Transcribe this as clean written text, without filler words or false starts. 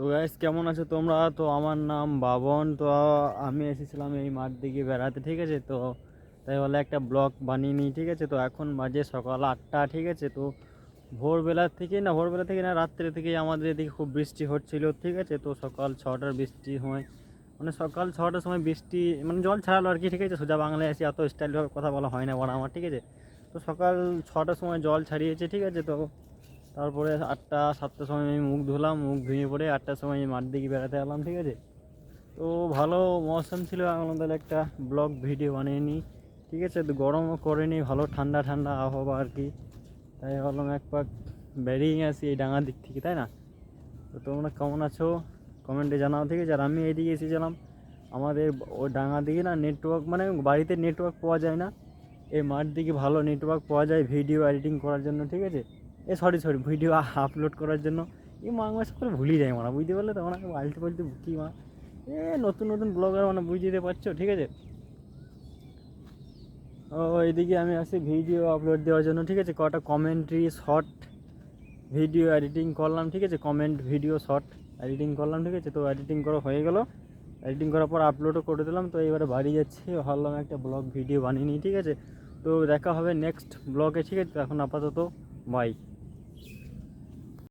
তো গাইস কেমন আছো তোমরা? তো আমার নাম বাবন। তো আমি এসেছিলাম এই মাঠ দিকে বেড়াতে, ঠিক আছে। তো তাই বলে একটা ব্লগ বানিয়ে নিই, ঠিক আছে। তো এখন বাজে সকাল 8টা, ঠিক আছে। তো ভোরবেলা থেকে না রাত্রে থেকেই আমাদের এদিকে খুব বৃষ্টি হচ্ছিল, ঠিক আছে। তো সকাল 6টার বৃষ্টি হয়, মানে সকাল 6টার সময় বৃষ্টি মানে জল ছাড়ালো আর কি, ঠিক আছে। সোজা বাংলায় আসি, এত স্টাইলভাবে কথা বলা হয় না বড় আমার, ঠিক আছে। তো সকাল 6টার সময় জল ছাড়িয়েছে, ঠিক আছে। তো তারপরে 7টার সময় আমি মুখ ধুলাম, মুখ ধুয়ে পরে 8টার সময় আমি মাঠ দিকে বেড়াতে এলাম, ঠিক আছে। তো ভালো মৌসুম ছিল, আমাদের একটা ব্লগ ভিডিও বানিয়ে নিই, ঠিক আছে। তো গরমও করেনি, ভালো ঠান্ডা ঠান্ডা আবহাওয়া আর কি। তাই ভাবলাম এক পাক বেরিয়ে আসি এই ডাঙার দিক থেকে, তাই না? তো তোমরা কেমন আছো কমেন্টে জানাও, ঠিক আছে। আর আমি এইদিকে এসেছিলাম, আমাদের ওই ডাঙার দিকে না নেটওয়ার্ক, মানে বাড়িতে নেটওয়ার্ক পাওয়া যায় না, এই মাঠ দিকে ভালো নেটওয়ার্ক পাওয়া যায় ভিডিও এডিটিং করার জন্য, ঠিক আছে। সরি ভিডিও আপলোড করার জন্য। এই মাস করে ভুলে যায় মারা, বুঝতে পারলে তো? মানে আলতে পালতে কী মা, নতুন নতুন ব্লগার মানে বুঝতে পারছো, ঠিক আছে। ও এইদিকে আমি আসি ভিডিও আপলোড দেওয়ার জন্য, ঠিক আছে। কটা কমেন্ট্রি শর্ট ভিডিও এডিটিং করলাম, ঠিক আছে। কমেন্ট ভিডিও শর্ট এডিটিং করলাম, ঠিক আছে। তো এডিটিং করা হয়ে গেল, এডিটিং করার পর আপলোডও করে দিলাম। তো এবারে বাড়ি যাচ্ছি, ভাবলাম একটা ব্লগ ভিডিও বানিয়ে নিই, ঠিক আছে। তো দেখা হবে নেক্সট ব্লগে, ঠিক আছে। তো এখন আপাতত বাই।